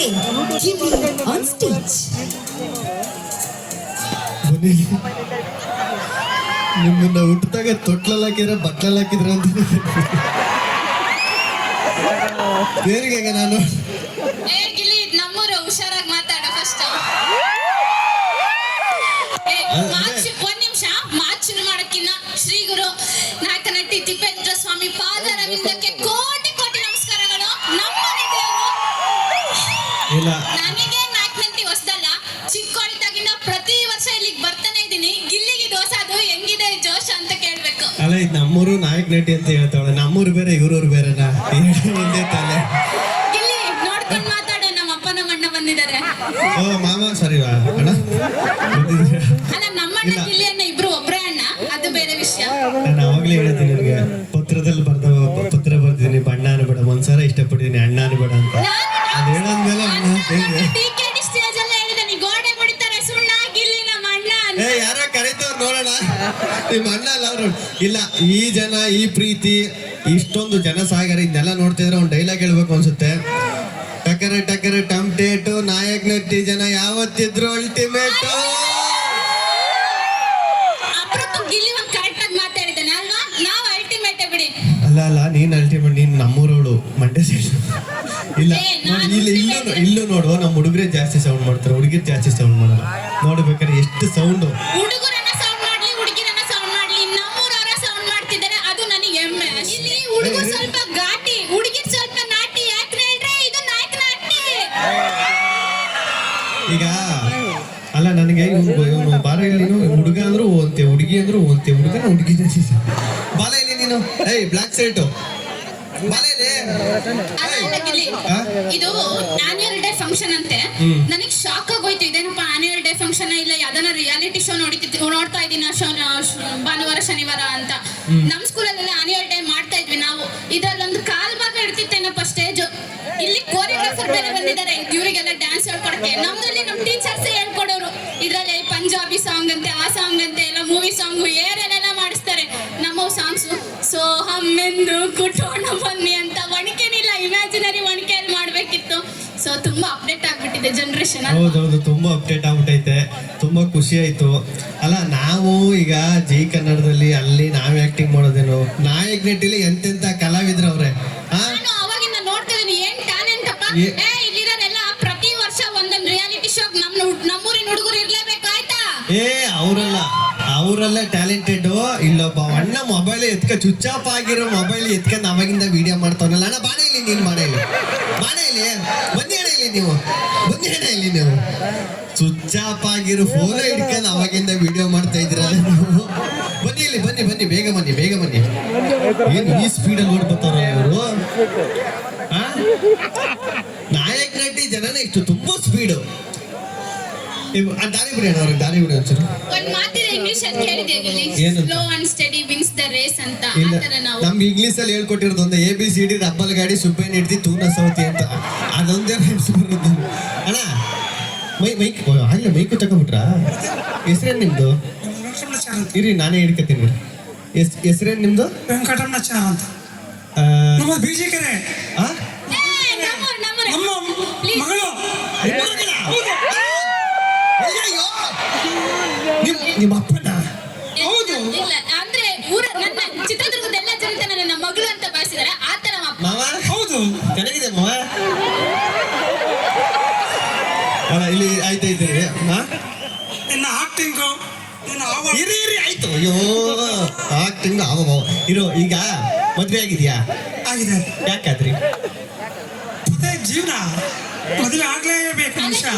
Present Jimmy on stage. ನಿಮ್ಮನ್ನ ಹುಟ್ಟಿದಾಗ ತೊಟ್ಲಲ್ಲಿ ಹಾಕಿದ್ರೆ ಬಟ್ಲಲ್ಲಿ ಹಾಕಿದ್ರ ಅಂತ ಬೇರೆಗೆ ನಾನು ಗಿಲ್ಲಿ ನಮ್ಮೂರು ಹುಷಾರಾಗಿ ಮಾತಾಡ ಫಸ್ಟ್ ಒಂದ್ ನಿಮಿಷ ಮಾತು ಶುರು ಮಾಡಕ್ಕಿನ್ನ ಶ್ರೀ ಗುರು ನಾಯಕನಟ್ಟಿ ತಿಪ್ಪೇಂದ್ರ ಸ್ವಾಮಿ ಪಾದರವಿಂದಕ್ಕೆ ಕೋಟಿ ಕೋಟಿ ನಮಸ್ಕಾರಗಳು. ನಮ್ಮ ದೇವರು ಇಲ್ಲ ನನಗೆ ನಾಯಕನಟ್ಟಿ ಹೊಸದಲ್ಲ, ಚಿಕ್ಕವಳಿದ್ದಾಗಿಂದ ಪ್ರತಿ ವರ್ಷ ಇಲ್ಲಿಗೆ ಬರ್ತಾನೆ ಇದ್ದೀನಿ. ಗಿಲ್ಲಿಗೆ ದೋಸದು ಹೆಂಗಿದೆ ಜೋಶ್ ಅಂತ ಕೇಳ್ಬೇಕು. ಅಲ್ಲ ಇದು ನಮ್ಮೂರು ನಾಯಕ್ ನಟಿ ಅಂತ ಹೇಳ್ತಾವಳೆ, ನಮ್ಮೂರು ಬೇರೆ ಇವ್ರವ್ರು ಬೇರೆನಾ ಒಂದೇ ತಾನೆ. ಗಿಲ್ಲಿ ನೋಡ್ಕೊಂಡು ಮಾತಾಡು, ನಮ್ಮ ಅಪ್ಪ ನಮ್ಮ ಅಣ್ಣ ಬಂದಿದ್ದಾರೆ. ಓ ಮಾಮ ಸರಿ ಅಣ್ಣ ಅಲ್ಲ ನಮ್ಮಣ್ಣ ಗಿಲ್ಲಿ ಅಣ್ಣ ಇಬ್ರು ಒಬ್ರೇ ಅಣ್ಣ, ಅದು ಬೇರೆ ವಿಷಯ. ನಾನು ಅವಾಗಲೇ ಹೇಳಿದ್ದೀನಿ ನಿನಗೆ, ಪತ್ರದಲ್ಲಿ ಪತ್ರ ಬರ್ದಿದ್ದೀನಿ, ಬಣ್ಣ ಅನ್ಬೇಡ, ಒಂದ್ಸಲ ಇಷ್ಟಪಟ್ಟಿದ್ದೀನಿ, ಅಣ್ಣ ಅನ್ಬೇಡ ಅಂತ. ಅದು ಹೇಳಾದ್ಮೇಲೆ ಅಣ್ಣ ಹೇಗೆ ಟಿಕೆಟ್ ಸ್ಟೇಜ್ ಅಲ್ಲೇ ಹೇಳಿದೆ, ನೀ ಗೋಡೆ ಹೊಡಿತಾರೆ ಸುಣ್ಣ ಗಿಲ್ಲಿ ನಮ್ಮ ಅಣ್ಣ ಅಂತ. ಯಾರ ಕರೀತವ್ರು ನೋಡೋಣ, ನಿಮ್ಮ ಅಣ್ಣ ಅಲ್ಲ ಅವರು. ಇಲ್ಲ ಈ ಜನ ಈ ಪ್ರೀತಿ ಇಷ್ಟೊಂದು ಜನ ಸಾಗರ ಇದನ್ನೆಲ್ಲ ನೋಡ್ತಿದ್ರೆ ಒಂದು ಡೈಲಾಗ್ ಹೇಳ್ಬೇಕು ಅನ್ಸುತ್ತೆ. ಟಕರೆ ಟಕರೆ ಟಮ್ಟೇಟು ನಾಯಕ್ ನಟಿ ಜನ ಯಾವತ್ತಿದ್ರು ಅಲ್ಟಿಮೇಟು. ಅಪ್ರೂಪ ಗಿಲ್ಲಿ ಒಂದು ಕರೆಕ್ಟ್ ಆಗಿ ಮಾತಾಡಿದ್ದಾನೆ ಅಲ್ವಾ? ನಾವು ಅಲ್ಟಿಮೇಟ್ ಬಿಡಿ. ಅಲ್ಲ ನೀನ್ ಅಲ್ಟಿಮೇಟ್, ನೀನ್ ನಮ್ಮೂರೋಳು ಮಂಡ್ಯ ಸೈಡ್. ಇಲ್ಲ ಇಲ್ಲೂ ನೋಡು, ನಮ್ಮ ಹುಡುಗರೇ ಜಾಸ್ತಿ ಸೌಂಡ್ ಮಾಡ್ತಾರೆ, ಹುಡುಗಿರ್ ಜಾಸ್ತಿ ಸೌಂಡ್ ಮಾಡಲ್ಲ. ನೋಡ್ಬೇಕಾದ್ರೆ ಎಷ್ಟು ಸೌಂಡು. ಹುಡುಗರನ್ನ ಸೌಂಡ್ ಮಾಡ್ಲಿ ಹುಡುಗಿರನ್ನ ಸೌಂಡ್ ಮಾಡ್ಲಿ, ನಮ್ಮೂರವರ ಸೌಂಡ್ ಮಾಡ್ತಿದ್ದಾರೆ, ಅದು ನನಗೆ ಹೆಮ್ಮೆ. ಇಲ್ಲಿ ಹುಡುಗರು ಸ್ವಲ್ಪ ಘಾಟಿ, ಹುಡುಗಿರ್ ಸ್ವಲ್ಪ ನಾಟಿ. ಯಾಕೆ ಹೇಳ್ರೆ ಇದು ನಾಯಕನ ಅಟ್ಟಿ. ಈಗ ಅಲ್ಲ ನನಗೆ ಇವನು ಬಾರ ಇಲ್ಲಿ, ನೀನು ಹುಡುಗ ಅಂದ್ರು ಓಂತೆ, ಹುಡುಗಿ ಅಂದ್ರು ಓಂತೆ, ಹುಡುಗನ ಹುಡುಗಿ ಬಾಲ ಇಲ್ಲಿ ನೀನು. ಏಯ್ ಬ್ಲಾಕ್ ಶರ್ಟು ಬಾಲ ಇಲ್ಲಿ. ಅಲ್ಲ ಗಿಲ್ಲಿ, ಇದು ಆನ್ಯುವಲ್ ಡೇ ಫಂಕ್ಷನ್ ಅಂತೆ. ನನಗೆ ಶಾಕ್ ಆಗೋಯ್ತು, ಇದೇನಪ್ಪ ಆನ್ಯುವಲ್ ಡೇ ಫಂಕ್ಷನ್ ಇಲ್ಲ ಯಾವ್ದಾನ ರಿಯಾಲಿಟಿ ಶೋ ನೋಡ್ತಾ ಇದ್ದೀನಿ ಭಾನುವಾರ ಶನಿವಾರ ಅಂತ. ನಮ್ ಸ್ಕೂಲಲ್ಲೆಲ್ಲ ಆನ್ಯುವಲ್ ಡೇ ಮಾಡ್ತಾ ಇದ್ವಿ ನಾವು. ಇದ್ರಲ್ಲೊಂದು ಕಾಲ್ ಭಾಗ ಇಡ್ತಿತ್ತೇನಪ್ಪ ಸ್ಟೇಜ್. ಇಲ್ಲಿ ಕೋರಿಯೋಗ್ರಾಫರ್ ಬೇರೆ ಬಂದಿದ್ದಾರೆ ಇವರಿಗೆಲ್ಲ ಡ್ಯಾನ್ಸ್ ಹೇಳ್ಕೊಡಕ್ಕೆ. ನಮ್ದಲ್ಲಿ ನಮ್ ಟೀಚರ್ಸ್ ಹೇಳ್ಕೊಡೋರು. ಇದ್ರಲ್ಲಿ ಪಂಜಾಬಿ ಸಾಂಗ್ ಅಂತೆ, ಆ ಸಾಂಗ್ ಅಂತೆ, ಎಲ್ಲ ಮೂವಿ ಸಾಂಗ್ ಏನೇನೆಲ್ಲ ಮಾಡಿಸ್ತಾರೆ. ನಮ್ಮ ಸಾಂಗ್ಸ್ ಸೋಹಮ್ಮೆಂದು ಕುಟೋಣ ಬನ್ನಿ ಅಂತ ಒಣಕೆನಿಲ್ಲ, ಇಮ್ಯಾಜಿನರಿ ಒಣಕೆಯಲ್ಲಿ ಮಾಡ್ಬೇಕಿತ್ತು. ಸೊ ತುಂಬಾ ಅಪ್ಡೇಟ್ ಆಗ್ಬಿಟ್ಟಿದೆ ಜನರೇಷನ್. ಹೌದೌದು, ತುಂಬಾ ಅಪ್ಡೇಟ್ ಆಗ್ಬಿಟ್ಟೈತೆ, ತುಂಬಾ ಖುಷಿ ಆಯ್ತು. ಅಲ್ಲ ನಾವು ಈಗ ಜಿ ಕನ್ನಡದಲ್ಲಿ ಅಲ್ಲಿ ನಾವ್ ಆಕ್ಟಿಂಗ್ ಮಾಡೋದೇನು, ನಾಯಕ್ ನಟಿಲಿ ಎಂತೆಂತ ಕಲಾವಿದ್ರು ಅವ್ರೆ. ನಾನು ಅವಾಗಿಂದ ನೋಡ್ತಿದ್ದೀನಿ, ಏನ್ ಟ್ಯಾಲೆಂಟ್ ಅಪ್ಪ. ಇಲ್ಲಿರೋರೆಲ್ಲ ಪ್ರತಿ ವರ್ಷ ಒಂದೊಂದು ರಿಯಾಲಿಟಿ ಶೋ ನಮ್ಮೂರಿನ ಹುಡುಗರು ಇರ್ಲೇಬೇಕಾಯ್ತಾ. ಅವರೆಲ್ಲ ಟ್ಯಾಲೆಂಟೆಡ್. ಇಲ್ಲೊಬ್ಬ ಅಣ್ಣ ಮೊಬೈಲ್ ಸ್ವಿಚ್ ಆಫ್ ಆಗಿರೋ ಮೊಬೈಲ್ ಎತ್ಕೊಂಡು ಅವಾಗಿಂದ ವಿಡಿಯೋ ಮಾಡ್ತಾವನಲ್ಲ. ಅಣ್ಣ ಬಾಣ ಇಲ್ಲಿ, ನೀನ್ ಬಾಣ ಇಲ್ಲಿ ಬನ್ನಿ ಅಣ್ಣ ಇಲ್ಲಿ, ನೀವು ಸ್ವಿಚ್ ಆಫ್ ಆಗಿರೋ ಫೋನ್ ಹಿಡ್ಕೊಂಡು ಅವಾಗಿಂದ ವಿಡಿಯೋ ಮಾಡ್ತಾ ಇದ್ರಲ್ಲ ನೀವು. ಬನ್ನಿ ಬೇಗ ಬನ್ನಿ. ಏನು ಈ ಸ್ಪೀಡಲ್ಲಿ ಓಡ್ಬರ್ತಾರ ಇವರು. ನಾಯಕ್ ನಟಿ ಜನನೇ ಇಷ್ಟು ತುಂಬಾ ಸ್ಪೀಡು. ದಾರಿ ಬಿಡಿ ಒಂದ್ಸಲ. ಒಂದ್ ಮಾತಿದೆ ಇಂಗ್ಲಿಷ್ ಅಲ್ಲಿ ಕೇಳಿದೆ ಗಿಲ್ಲಿ, slow and steady wins the race ಅಂತ. ಆತರ ನಾವು ನಮ್ಗೆ ಇಂಗ್ಲಿಷ್ ಅಲ್ಲಿ ಹೇಳ್ಕೊಟ್ಟಿರೋದು ಒಂದು ABCD ರಬ್ಬಲ್ ಗಾಡಿ ಸುಬ್ಬೆ ನಿಡ್ತಿ ತೂನ ಸೌತಿ ಅಂತ, ಅದೊಂದೇ ಬರೋದು. ಅಣ್ಣ ಮೈಕು ತಗೊಂಡ್ಬಿಟ್ರಾ? ಹೆಸರೇನ್ ನಿಮ್ದು? ಇರಿ ನಾನೇ ಹಿಡ್ಕತೀನಿ. ಹೆಸರೇನ್ ನಿಮ್ದು? ವೆಂಕಟಮ್ಮಚಾರ ಅಂತ. ನಮ್ಮ ಬಿಜೆಕೆರೆ ಮಗಳು. ನಿಮ್ಮ ಅಪ್ಪನ? ಹೌದು. ಇಲ್ಲ ಅಂದ್ರೆ ನನ್ನ ಚಿತ್ರದುರ್ಗದ ಎಲ್ಲ ಜನತೆ ನನ್ನ ಮಗಳು ಅಂತ ಭಾವಿಸಿದಾರೆ. ಆತರ ಮಾವ? ಹೌದು. ಚೆನ್ನಾಗಿದೆ ಮಾವ. ಅಲ್ಲ ಇಲ್ಲಿ ಆಯ್ತೈತೆ ನಿನ್ನ ಆಕ್ಟಿಂಗ್ ಇರಿ ಆಯ್ತು. ಅಯ್ಯೋ ಆಕ್ಟಿಂಗ್ ಇರೋ. ಈಗ ಮದ್ವೆ ಆಗಿದ್ಯಾ? ಆಗಿದೆ. ಯಾಕಾದ್ರಿ? ಜೀವನ ಮದುವೆ ಆಗ್ಲೇಬೇಕು ಮನುಷ್ಯ.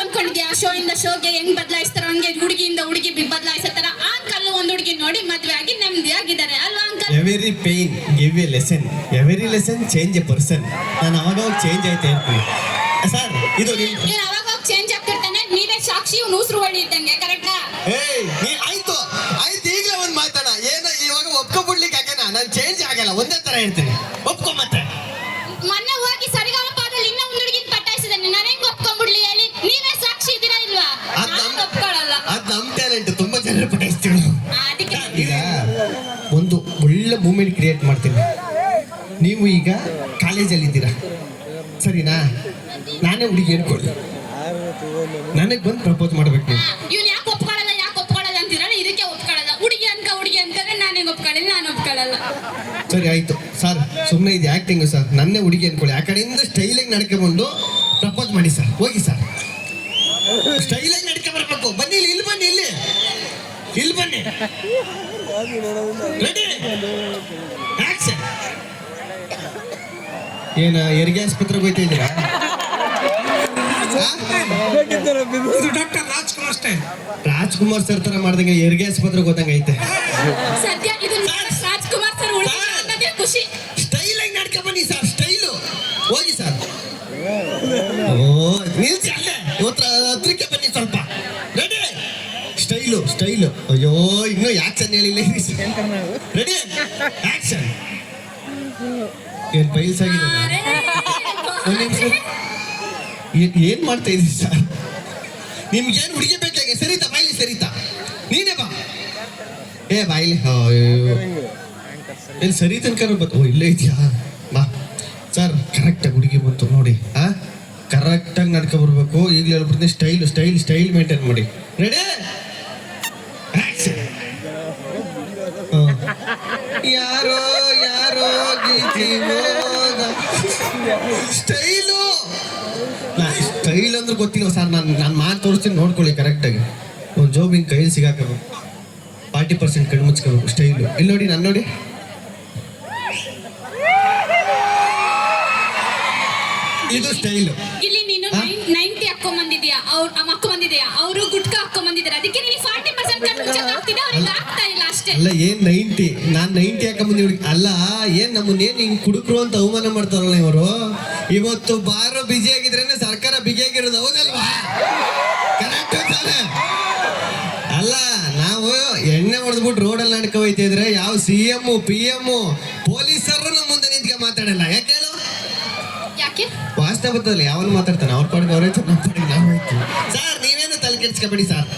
ಅನ್ಕೊಂಡಿದ್ಯಾ ಶೋ ಇಂದ ಶೋಗೆ ಹೆಂಗ್ ಬದಲಾಯಿಸ್ತಾರ ಹಂಗೆ ಹುಡುಗಿಯಿಂದ ಹುಡುಗಿ ಬದಲಾಯಿಸ್ತಾರ. ಅಂಕಲ್ ಒಂದ್ ಹುಡುಗಿ ನೋಡಿ ಮದ್ವೆ ಆಗಿ ನೆಮ್ಮದಿಯಾಗಿದ್ದಾರೆ ಅಲ್ವಾ uncle? Every pain give A lesson, every lesson change A person. ನಾನು ಅವಾಗ ಚೇಂಜ್ ಆಯ್ತಾ ಇರ್ತೀನಿ ಸರ್. ಇದು ನೀನ್ ಅವಾಗ ಚೇಂಜ್ ಆಗ್ತಿರ್ತಾನೆ. ನೀವೇ ಸಾಕ್ಷಿ, ಇವ್ನು ಉಸಿರು ಹೊಳಿ ಇದ್ದಂಗೆ. ಕರೆಕ್ಟಾ? ಆಯ್ತು ಈಗಲೇ ಒಂದ್ ಮಾತಾಡ. ಏನು ಇವಾಗ ಒಪ್ಕೊಬಿಡ್ಲಿಕ್ಕೆ ಆಗಲ್ಲ, ನಾನು ಚೇಂಜ್ ಆಗಲ್ಲ, ಒಂದೇ ತರ ಹೇಳ್ತೀನಿ. ಒಪ್ಕೊ ಮತ್ತೆ. ಮೊನ್ನೆ ಹೋಗಿ ಸರಿಗಮ ಪಾದಲ್ಲಿ ಇನ್ನೂ ಒಂದು ಹುಡುಗಿ ಪಟಾಯಿಸಿದಾನೆ. ನಾನು ಹೆಂಗ್ ಒಪ್ಕೊಂಡ್ಬಿಡ್ಲಿ ಹೇಳಿ? ನೀವೇ ಸಾಕ್ಷಿ ಇದ್ದೀರಾ ಇಲ್ವಾ? ಒಪ್ಕೊಳ್ಳಲ್ಲ. ಅದ್ ನಮ್ ಟ್ಯಾಲೆಂಟ್, ತುಂಬಾ ಜನರು ಪಟಾಯಿಸ್ತೀವಿ. ಅದಕ್ಕೆ ಈಗ ಒಂದು ಒಳ್ಳೆ ಮೂಮೆಂಟ್ ಕ್ರಿಯೇಟ್ ಮಾಡ್ತೀನಿ. ನೀವು ಈಗ ಕಾಲೇಜಲ್ಲಿ ಇದ್ದೀರಾ, ಸರಿನಾ? ನಾನೇ ಹುಡುಗಿ ಹೇಳ್ಕೊಳ್ಳಿ, ನನಗೆ ಬಂದು ಪ್ರಪೋಸ್ ಮಾಡ್ಬೇಕು ನೀವು. ಇವ್ನು ಯಾಕೆ ಒಪ್ಕೊಳ್ಳಲ್ಲ ಅಂತೀರಲ್ಲ, ಇದಕ್ಕೆ ಒಪ್ಕೊಳ್ಳಲ್ಲ. ಹುಡುಗಿ ಅನ್ಕಂದ್ರೆ ನಾನೇ ಒಪ್ಕೊಳ್ಳಿಲ್ಲ, ನಾನು ಒಪ್ಕೊಳ್ಳಲ್ಲ. ಸರಿ ಆಯ್ತು ಸರ್, ಸುಮ್ಮನೆ ಇದು ಆ್ಯಕ್ಟಿಂಗು ಸರ್. ನನ್ನೇ ಹುಡುಗಿ ಅನ್ಕೊಳ್ಳಿ, ಆ ಕಡೆಯಿಂದ ಸ್ಟೈಲಾಗಿ ನಡ್ಕೊಂಡ್ಬಂದು ಪ್ರಪೋಸ್ ಮಾಡಿ ಸರ್. ಹೋಗಿ ಸರ್, ಸ್ಟೈಲಾಗಿ ನಡ್ಕೊ ಬರ್ಬೇಕು. ಬನ್ನಿ ಇಲ್ಲಿ ಬನ್ನಿ, ಇಲ್ಲಿ ಬನ್ನಿ. Ready action. ಏನ ಹೆರಿಗೆ ಆಸ್ಪತ್ರೆಗೆ ಹೋಗ್ತಾ ಇದ್ದೀರಾ? ಇದು doctor Rajkumar style. Rajkumar sir ತರ ಮಾಡ್ದಂಗೆ ಹೆರಿಗೆ ಆಸ್ಪತ್ರೆಗೆ ಹೋದಂಗೆ ಐತೆ. ಸದ್ಯ ಇದು ರಾಜ್ಕುಮಾರ್ ಸರ್ ಉಳಿದ ಖುಷಿ. ಸ್ಟೈಲಾಗಿ ನಡ್ಕೊ ಬನ್ನಿ ಸರ್, ಸ್ಟೈಲು. ಹೋಗಿ ಸರ್. ಓ ನಿಲ್ಸಿ ಅಲ್ಲೇ, ಹತ್ರಕ್ಕೆ ಬನ್ನಿ ಸ್ವಲ್ಪ. Ready style. ಅಯ್ಯೋ ಇನ್ನೂ ಆಕ್ಷನ್ ಹೇಳಿಲ್ಲ. Ready action. ಏನ್ ಬೈಲ್ಸ್ ಆಗಿದೆ? ಒಂದ್ ನಿಮಿಷ, ಏನ್ ಮಾಡ್ತಾ ಇದ್ದೀರಿ ಸರ್? ನಿಮ್ಗೇನು ಹುಡುಗಿ ಬೇಕಾಗೆ? ಸರಿತಾ ಬಾಯ್ಲಿ, ಸರಿತಾ ನೀನೇ ಬಾ. ಏ ಬಾಯ್ಲಿ. ಎಲ್ಲಿ ಸರಿ ತನಕ ಬಂತು? ಓ ಇಲ್ಲೇ ಇದೆಯಾ? ಬಾ ಸರ್. ಕರೆಕ್ಟಾಗಿ ಹುಡುಗಿ ಬಂತು ನೋಡಿ. ಕರೆಕ್ಟಾಗಿ ನಡ್ಕೊ ಬರ್ಬೇಕು. ಈಗಲೇ ಹೇಳ್ಬಿಡ್ತೀನಿ, ಸ್ಟೈಲ್ ಮೇಂಟೈನ್ ಮಾಡಿ. Ready action. ಯಾರೋ ಸ್ಟೈಲು ಅಂದ್ರೆ ಗೊತ್ತಿಲ್ಲ ಸರ್. ನಾನು ಮಾಡಿ ತೋರಿಸ್ತೀನಿ, ನೋಡ್ಕೊಳ್ಳಿ ಕರೆಕ್ಟಾಗಿ. ಒಂದು ಜಾಬ್ ಹಿಂಗೆ ಕೈಯಲ್ಲಿ ಸಿಗಾಕಬೇಕು, 40% ಕಣ್ಣು ಮುಚ್ಕೋಬೇಕು. ಸ್ಟೈಲು ಇಲ್ಲಿ ನೋಡಿ, ನಾನು ನೋಡಿ. ಇದು ಸ್ಟೈಲು. ಇಲ್ಲಿ ನೀನು 90 ಹಾಕೊಂಬಂದಿದ್ಯಾ, ಅವರು ಗುಟ್ಕ ಹಾಕೊಂಬಂದಿದ್ದಾರೆ. ಅದಕ್ಕೆ ನೀನು 40% ಕಣ್ಣು ಮುಚ್ಚಕ್ ಆಗ್ತಿದೆ, ಅವ್ರಿಗೆ ಆಗ್ತಾ ಇಲ್ಲ ಅಷ್ಟೇ. ಅಲ್ಲ ಏನ್ 90 ನಾನು 90 ಹಾಕೊಂಬಂದಿ ಹುಡುಗಿ ಅಲ್ಲ. ಏನ್ ನಮ್ಮನ್ನೇನು ಹಿಂಗ್ ಕುಡುಕ್ರು ಅಂತ ಅವಮಾನ ಮಾಡ್ತಾರಲ್ಲ ಇವರು. ಇವತ್ತು ಬಾರೋ ಬಿಜಿ ಆಗಿದ್ರೇನೆ ಸರ್ಕಾರ ಬಿಗಿಯಾಗಿರೋದು, ಹೌದಲ್ವಾ? ಕರೆಕ್ಟ್ ತಾನೆ? ಅಲ್ಲ ನಾವು ಎಣ್ಣೆ ಹೊಡೆದ್ಬಿಟ್ಟು ರೋಡಲ್ಲಿ ನಡ್ಕೊ ಹೋಯ್ತಿದ್ರೆ ಯಾವ CM PM ಪೊಲೀಸರು ನಮ್ಮ ಮುಂದೆ ನಿಂತ್ಗೆ ಮಾತಾಡಲ್ಲ. ಯಾಕೆ ಹೇಳು? ಯಾಕೆ? ವಾಸ್ತವ ಬರ್ತದಲ್ಲ, ಯಾವನ್ ಮಾತಾಡ್ತಾನೆ ಅವ್ರ ಪಾಡಿಗೆ ಅವರೇ, ನಮ್ಮ ಪಾಡಿಗೆ ನಾವು ಹೋಯ್ತೀವಿ. ಸರ್ ನೀವೇನು ತಲೆ ಕೆಡ್ಸ್ಕೊಬೇಡಿ ಸರ್.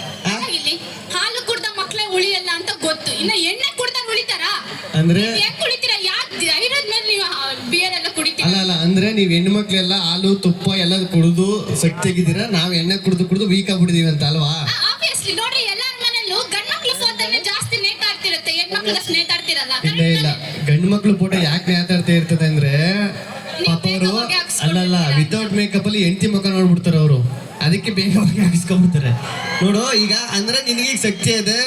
ಇಲ್ಲಿ ಹಾಲು ಕುಡ್ದ ಮಕ್ಳೇ ಉಳಿಯಲ್ಲ ಅಂತ ಗೊತ್ತು, ಇನ್ನ ಎಣ್ಣೆ ಕುಡ್ದಾಗ ಉಳಿತಾರ ಅಂದ್ರೆ ಹೆಂಗ್ ಕುಡಿತೀರಾ? ಯಾಕೆ ಧೈರ್ಯದ ಮೇಲೆ ನೀವು ಬಿಯರ್ ಎಲ್ಲ ಕುಡಿತೀರಾ? ಅಲ್ಲ ಅಂದ್ರೆ ನೀವ್ ಹೆಣ್ಮಕ್ಳೆಲ್ಲ ಹಾಲು ತುಪ್ಪ ಎಲ್ಲ ಕುಡಿದು ಶಕ್ತಿಯಾಗಿದ್ದೀರಾ, ನಾವ್ ಎಣ್ಣೆ ಕುಡಿದು ವೀಕ್ ಆಗ್ಬಿಟ್ಟಿದೀವಿ ಅಂತ ಅಲ್ವಾ? ಆಬ್ವಿಯಸ್ಲಿ ನೋಡ್ರಿ, ಎಲ್ಲಾರ ಮನೆಯಲ್ಲೂ ಗಂಡ್ ಮಕ್ಳು ಫೋಟೋನೇ ಜಾಸ್ತಿ ನೇತಾಡ್ತಿರುತ್ತೆ, ಹೆಣ್ಮಕ್ಳು ಅಷ್ಟು ನೇತಾಡ್ತಿರಲ್ಲ. ಇಲ್ಲ ಗಂಡು ಮಕ್ಳು ಫೋಟೋ ಯಾಕೆ ನೇತಾಡ್ತಾ ಇರ್ತದೆ ಅಂದ್ರೆ ಪಾಪ ಅವರು ಅಲ್ಲಲ್ಲ ವಿತೌಟ್ ಮೇಕಪ್ ಅಲ್ಲಿ ಹೆಂಡತಿ ಮುಖ ನೋಡ್ಬಿಡ್ತಾರೆ ಅವರು, ಅದಕ್ಕೆ ಬೇಗ ಹೋಗಿ ಹಾಕಿಸ್ಕೊಂಡ್ಬಿಡ್ತಾರೆ. ನೋಡು ಈಗ ಅಂದ್ರೆ ನಿನಗೆ ಶಕ್ತಿ ಇದೆ,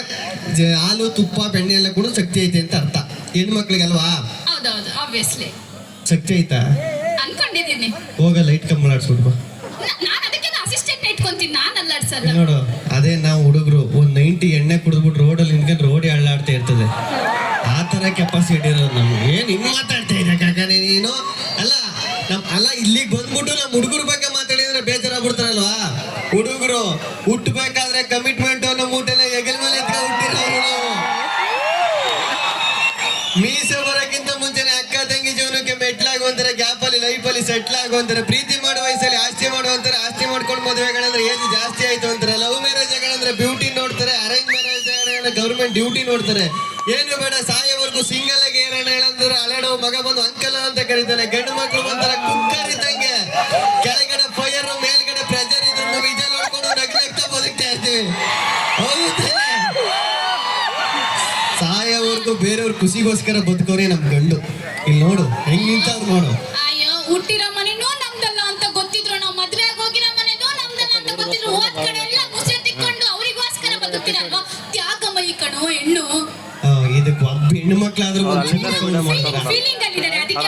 ಹಾಲು ತುಪ್ಪ ಬೆಣ್ಣೆ ಎಲ್ಲ ಕೂಡ ಶಕ್ತಿ ಐತೆ ಅಂತ ಅರ್ಥ. ಹೆಣ್ಮಕ್ಳಿಗಲ್ವಾ? ಹೌದೌದು, ಆಬ್ವಿಯಸ್ಲಿ ಶಕ್ತಿ ಐತಾ? ಅನ್ಕೊಂಡಿದ್ದೀನಿ. ಹೋಗ ಲೈಟ್ ಕಮ್ಮಿ ಮಾಡಿಸ್ಬಿಡ್ಬಾ. ನಾನು ಅದಕ್ಕೆ ಅಸಿಸ್ಟೆಂಟ್ ಇಟ್ಕೊಂತೀನಿ, ನಾನು ಅಲ್ಲಾಡ್ಸಲ್ಲ. ನೋಡು ಅದೇ ನಾವು ಹುಡುಗರು ಒಂದ್ 90 ಎಣ್ಣೆ ಕುಡಿದ್ಬಿಟ್ಟು ರೋಡಲ್ಲಿ ನಿಂತ್ಕೊಂಡು ರೋಡಿ ಅಳ್ಳಾಡ್ತಾ ಇರ್ತದೆ. ಆ ತರ ಕೆಪಾಸಿಟಿ ಇರೋದು ನಮ್ಗೆ. ಏನ್ ಹಿಂಗ್ ಮಾತಾಡ್ತಾ ಇದ್ದ ಕಾಕನೇ ನೀನು? ಅಲ್ಲ ಇಲ್ಲಿಗೆ ಬಂದ್ಬಿಟ್ಟು ನಮ್ಮ ಹುಡುಗರ ಬಗ್ಗೆ ಮಾತಾಡಿದ್ರೆ ಬೇಜಾರಾಗ್ಬಿಡ್ತಾರಲ್ವಾ? ಹುಡುಗರು ಹುಟ್ಟಬೇಕಾದ್ರೆ ಕಮಿಟ್ಮೆಂಟ್ ನಮ್ಮ ಊಟೆಲ್ಲ ಹೆಗಲ ಮೇಲೆ ಹುಟ್ಟಿರೋರು ನಾವು. ಮೀಸೆ ಬರೋಕ್ಕಿಂತ ಮುಂಚೆನೆ ಅಕ್ಕ ತಂಗಿ ಜೀವನಕ್ಕೆ ಮೆಟ್ಲಾಗುವಂತಾರೆ, ಗ್ಯಾಪಲ್ಲಿ ಲೈಫಲ್ಲಿ ಸೆಟ್ಲ್ ಆಗುವಂತಾರೆ, ಪ್ರೀತಿ ಮಾಡುವ ವಯಸ್ಸಲ್ಲಿ ಆಸ್ತಿ ಮಾಡುವಂತಾರೆ, ಆಸ್ತಿ ಮಾಡ್ಕೊಂಡು ಮದುವೆಗಳಂದ್ರೆ ಏಜ್ ಜಾಸ್ತಿ ಆಯ್ತು ಅಂತಾರೆ, ಲವ್ ಮ್ಯಾರೇಜ್ಗಳಂದ್ರೆ ಬ್ಯೂಟಿ ನೋಡ್ತಾರೆ, ಅರೇಂಜ್ ಮ್ಯಾರೇಜ್ ಗೌರ್ಮೆಂಟ್ ಡ್ಯೂಟಿ ನೋಡ್ತಾರೆ. ಏನು ಬೇಡ ಸಾಯೋವರೆಗೂ ಸಿಂಗಲ್ ಆಗಿ ಏರಣ ಹೇಳಂದ್ರೆ ಅಲೆಡೋ ಮಗ ಬಂದು ಅಂಕಲ್ ಅಂತ ಕರೀತಾನೆ. ಗಂಡು ಮಕ್ಕಳು ಒಂಥರ ಕುಕ್ಕರ್ ಇದ್ದಂಗೆ, ಕೆಳಗಡೆ ಫೈರ್ ಮೇಲ್ಗಡೆ ಪ್ರೆಷರ್ ಇದ್ರು ವಿಜಯ ನೋಡ್ಕೊಂಡು ನಗ್ಲಾಗ್ತಾ ಬದುಕ್ತಾ ಇರ್ತೀವಿ. ಹೌದೇ? ಸಾಯೋವರೆಗೂ ಬೇರೆಯವ್ರ ಖುಷಿಗೋಸ್ಕರ ಬದುಕೋರೆ ನಮ್ ಗಂಡು. ಇಲ್ಲಿ ನೋಡು ಹೆಂಗ್ ನಿಂತವ್ರು ನೋಡು. ಅಯ್ಯೋ, ಹುಟ್ಟಿರೋ ಮನೆನೂ ನಮ್ದಲ್ಲ ಅಂತ ಗೊತ್ತಿದ್ರು, ನಾವು ಮದ್ವೆ ಆಗಿ ಹೋಗಿರೋ ಮನೆನೂ ನಮ್ದಲ್ಲ ಅಂತ ಗೊತ್ತಿದ್ರು, ಹೋದ್ ಕಡೆ ಎಲ್ಲ ಮುಸೆ ತಿಕ್ಕೊಂಡು ಅವರಿಗೋಸ್ಕರ ಬದುಕ್ತಿರಲ್ವಾ? ತ್ಯಾಗಮಯಿ ಕಣೋ ಹೆಣ್ಣು. ಇದಕ್ಕೆ ಒಬ್ಬ ಹೆಣ್ಣು ಮಕ್ಳಾದ್ರೂ ಫೀಲಿಂಗ್ ಅಲ್ಲಿದ್ದಾರೆ, ಅದಕ್ಕೆ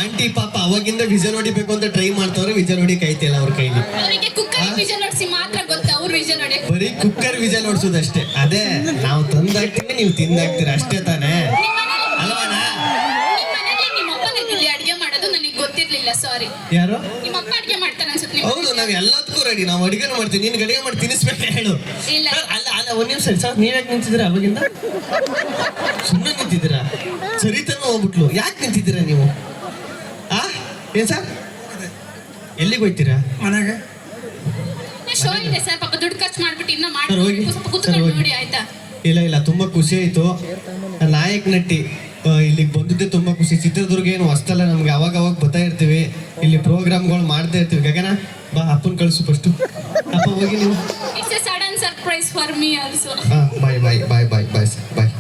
ಆಂಟಿ ಪಾಪ ಅವಾಗಿಂದ ವಿಜಲ್ ಹೊಡಿಬೇಕು ಅಂತ ಟ್ರೈ ಮಾಡ್ತಾವ್ರೆ, ವಿಜಲ್ ಹೊಡಿಕ್ ಐತಿಲ್ಲ ಅವ್ರ ಕೈಲಿ. ಅವರಿಗೆ ಕುಕ್ಕರ್ ವಿಜಲ್ ಹೊಡಿಸಿ ಮಾತ್ರ ಗೊತ್ತ, ಅವ್ರು ವಿಜಲ್ ಹೊಡಿಯಕ್ ಬರೀ ಕುಕ್ಕರ್ ವಿಜಲ್ ಹೊಡ್ಸೋದಷ್ಟೇ. ಅದೇ ನಾವು ತಂದಾಕ್ತೀವಿ, ನೀವು ತಿಂದಾಕ್ತೀರ ಅಷ್ಟೇ ತಾನೇ ಅಲ್ವಾಣ? ನಿಮ್ಮ ಮನೆಯಲ್ಲಿ ನಿಮ್ಮ ಅಪ್ಪನಲ್ಲಿ ಅಡಿಗೆ ಮಾಡೋದು ನನಗೆ ಗೊತ್ತಿರ್ಲಿಲ್ಲ, ಸಾರಿ. ಯಾರು? ನಿಮ್ಮ ಅಪ್ಪ ಅಡಿಗೆ ಮಾಡ್ತಾನೆ ಅನ್ಸುತ್ತೆ. ಹೌದು, ನಾವ್ ಎಲ್ಲದಕ್ಕೂ ರೆಡಿ, ನಾವು ಅಡಿಗೆನೂ ಮಾಡ್ತೀವಿ. ನೀನ್ ಅಡಿಗೆ ಮಾಡಿ ತಿನ್ನಿಸ್ಬೇಕು ಹೇಳು. ಇಲ್ಲ ಅಲ್ಲ ಒಂದ್ ನಿಮಿಷ ಸರ್, ನೀವ್ಯಾಕೆ ನಿಂತಿದ್ದೀರಾ? ಅವಾಗಿಂದ ಸುಮ್ಮನೆ ನಿಂತಿದ್ದೀರಾ? ಸರಿತಾನು ಹೋಗ್ಬಿಟ್ಲು. ಯಾಕೆ ನಿಂತಿದ್ದೀರಾ ನೀವು? ಏನ್ ಸರ್, ಎಲ್ಲಿಗೆ ಹೋಗ್ತೀರಾ? ಮನೆಗೆ ಶೋ ಇದೆ ಸರ್, ಪಾಪ ದುಡ್ಡು ಖರ್ಚು ಮಾಡ್ಬಿಟ್ಟು ಇನ್ನ ಸರ್, ಹೋಗಿ. ಮಾಡಿ ಕೂತ್ಕೊಂಡು ನೋಡಿ ಆಯ್ತಾ? ಇಲ್ಲ ತುಂಬಾ ಖುಷಿ ಆಯ್ತು. ನಾಯಕ್ ನಟಿ ಇಲ್ಲಿಗೆ ಬಂದಿದ್ದೆ ತುಂಬಾ ಖುಷಿ. ಚಿತ್ರದುರ್ಗ ಏನು ಹೊಸ್ತಲ್ಲ, ನಮ್ಗೆ ಅವಾಗ ಅವಾಗ ಬರ್ತಾ ಇರ್ತೀವಿ, ಇಲ್ಲಿ ಪ್ರೋಗ್ರಾಮ್ಗಳು ಮಾಡ್ತಾ ಇರ್ತೀವಿ. ಗಗನ ಬಾ, ಅಪ್ಪನ ಕಳಿಸು ಫಸ್ಟು. ಅಪ್ಪ ಹೋಗಿ ನೀವು. It's a sudden surprise for me also. Bye bye bye bye bye sir bye.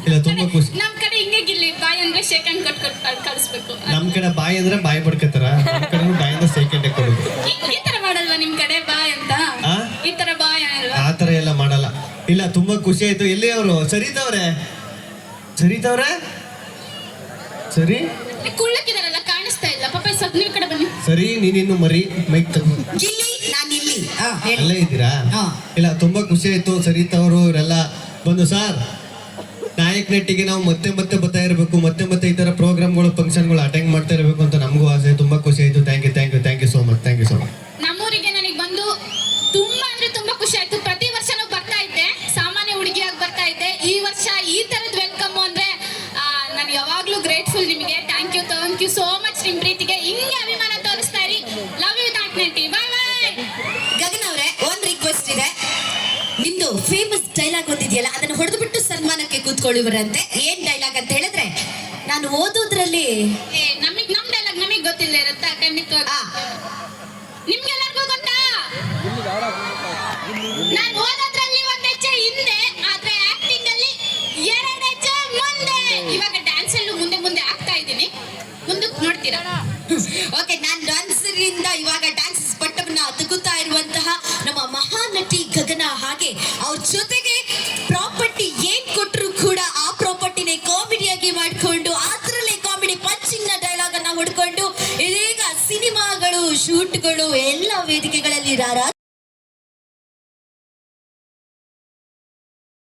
ಇಲ್ಲ ತುಂಬಾ ಖುಷಿ. ನಮ್ ಕಡೆ ಹಿಂಗೆ ಗಿಲ್ಲಿ ಬಾಯ್ ಅಂದ್ರೆ ಶೇಕ್ ಹ್ಯಾಂಡ್ ಕೊಟ್ಟು ಕಳಿಸ್ಬೇಕು. ನಮ್ ಕಡೆ ಬಾಯ್ ಅಂದ್ರೆ ಬಾಯ್ ಬಡ್ಕತ್ತಾರ, ನಮ್ ಕಡೆ ಬಾಯ್ ಅಂದ್ರೆ ಸೆಕೆಂಡ್ ಕೊಡೋದು. ಈ ತರ ಮಾಡಲ್ವಾ ನಿಮ್ ಕಡೆ ಬಾಯ್ ಅಂತ? ಆ? ಈ ತರ ಬಾಯ್ ಅಲ್ವಾ? ಆ ತರ ಎಲ್ಲ ಮಾಡಲ್ಲ. ಇಲ್ಲ ತುಂಬಾ ಖುಷಿ ಆಯ್ತು. ಎಲ್ಲಿ ಅವರು ಸರಿತವ್ರೆ ಸರಿ ಕುಳ್ಳಕ್ಕಿದಾರಲ್ಲ, ಕಾಣಿಸ್ತಾ ಇಲ್ಲ. ಪಾಪ ಸ್ವಲ್ಪ ನೀವು ಕಡೆ ಬನ್ನಿ. ಸರಿ, ನೀನಿನ್ನು ಮರಿ ಮೈಕ್ ತಗೋ. ಗಿಲ್ಲಿ ನಾನಿಲ್ಲಿ ಹೇಳಿ. ಅಲ್ಲೇ ಇದ್ದೀರಾ? ಹಾ. ಇಲ್ಲ ತುಂಬಾ ಖುಷಿ ಆಯ್ತು. ಸರಿತವರು ಇವರೆಲ್ಲ ಬಂದು ಸರ್ ನಾಯಕ್ ನೆಟ್ಟಿಗೆ ನಾವು ಮತ್ತೆ ಮತ್ತೆ ಬರ್ತಾ ಇರಬೇಕು, ಮತ್ತೆ ಈ ತರ ಪ್ರೋಗ್ರಾಮ್ಗಳು ಫಂಕ್ಷನ್ಗಳು ಅಟೆಂಡ್ ಮಾಡ್ತಾ ಇರಬೇಕು ಅಂತ ನಮಗೂ ಆಸೆ. ತುಂಬಾ ಖುಷಿ ಆಯ್ತು. Thank you so much. ನಮ್ಮೂರಿಗೆ ನನಗೆ ಬಂದು ತುಂಬಾ ಅಂದ್ರೆ ತುಂಬಾ ಖುಷಿ ಆಯ್ತು. ಪ್ರತಿ ವರ್ಷನೂ ಬರ್ತಾ ಇದ್ದೆ, ಸಾಮಾನ್ಯ ಹುಡುಗಿಯಾಗಿ ಬರ್ತಾ ಇದ್ದೆ. ಈ ವರ್ಷ ಈ ತರದ ವೆಲ್ಕಮ್ ಅಂದ್ರೆ ನಾನು ಯಾವಾಗ್ಲೂ ಗ್ರೇಟ್ಫುಲ್ ನಿಮಗೆ. Thank you so much. ನಿಮ್ ಪ್ರೀತಿಗೆ ಹಿಂಗೆ ಅಭಿಮಾನ ತೋರಿಸ್ತಾ ಇರಿ. ಲವ್ ಯು ನಾಯಕ್ ನೆಟ್ಟಿ. Bye bye. ಗಗನ್ ಅವರೇ, ಒಂದ್ ರಿಕ್ವೆಸ್ಟ್ ಇದೆ. ನಿಮ್ದು ಫೇಮಸ್ ಡೈಲಾಗ್ ಗೊತ್ತಿದೆಯಲ್ಲ, ಅದನ್ನ ಹೊಡೆದು ಬಿಟ್ಟು ಸನ್ಮಾನಕ್ಕೆ ಕೂತ್ಕೊಳ್ಳುವರಂತೆ. ಏನ್ ಡೈಲಾಗ್ ಅಂತ ಹೇಳಿದ್ರೆ, ನಾನು ಓದೋದ್ರಲ್ಲಿ ನಮ್ ಡೈಲಾಗ್ ನಮಗ್ ಗೊತ್ತಿಲ್ಲ ಇರುತ್ತಾ? ಖಂಡಿತವಾಗಿ ನಿಮ್ಗೆಲ್ಲರಿಗೂ ಗೊತ್ತಾ? ನಾನು ಓದೋದ್ರಲ್ಲಿ ಒಂದ್ ಹೆಜ್ಜೆ ಹಿಂದೆ, ಆದ್ರೆ ಆಕ್ಟಿಂಗ್ ಅಲ್ಲಿ 2 ಹೆಜ್ಜೆ ಮುಂದೆ. ಇವಾಗ ಡ್ಯಾನ್ಸ್ ಅಲ್ಲೂ ಮುಂದೆ ಆಗ್ತಾ ಇದ್ದೀನಿ, ಮುಂದಕ್ಕೆ ನೋಡ್ತೀರಾ? ಓಕೆ, ನಾನು ಡ್ಯಾನ್ಸರ್ ಇಂದ ಇವಾಗ ಡ್ಯಾನ್ಸ್ ಪಟ್ಟವನ್ನ ತಗುತ್ತಾ ಇರುವಂತಹ ನಮ್ಮ ಮಹಾನಟಿ ಗಗನ. ಹಾಗೆ ಅವ್ರ ಜೊತೆಗೆ ಪ್ರಾಪರ್ಟಿ ಏನ್ ಕೊಟ್ಟರು ಕೂಡ ಆ ಪ್ರಾಪರ್ಟಿನೇ ಕಾಮಿಡಿಯಾಗಿ ಮಾಡ್ಕೊಂಡು, ಅದರಲ್ಲೇ ಕಾಮಿಡಿ ಪಂಚಿಂಗ್ ನ ಡೈಲಾಗ್ ಅನ್ನ ಹೊಡ್ಕೊಂಡು ಇದೀಗ ಸಿನಿಮಾಗಳು, ಶೂಟ್ಗಳು ಎಲ್ಲ ವೇದಿಕೆಗಳಲ್ಲಿ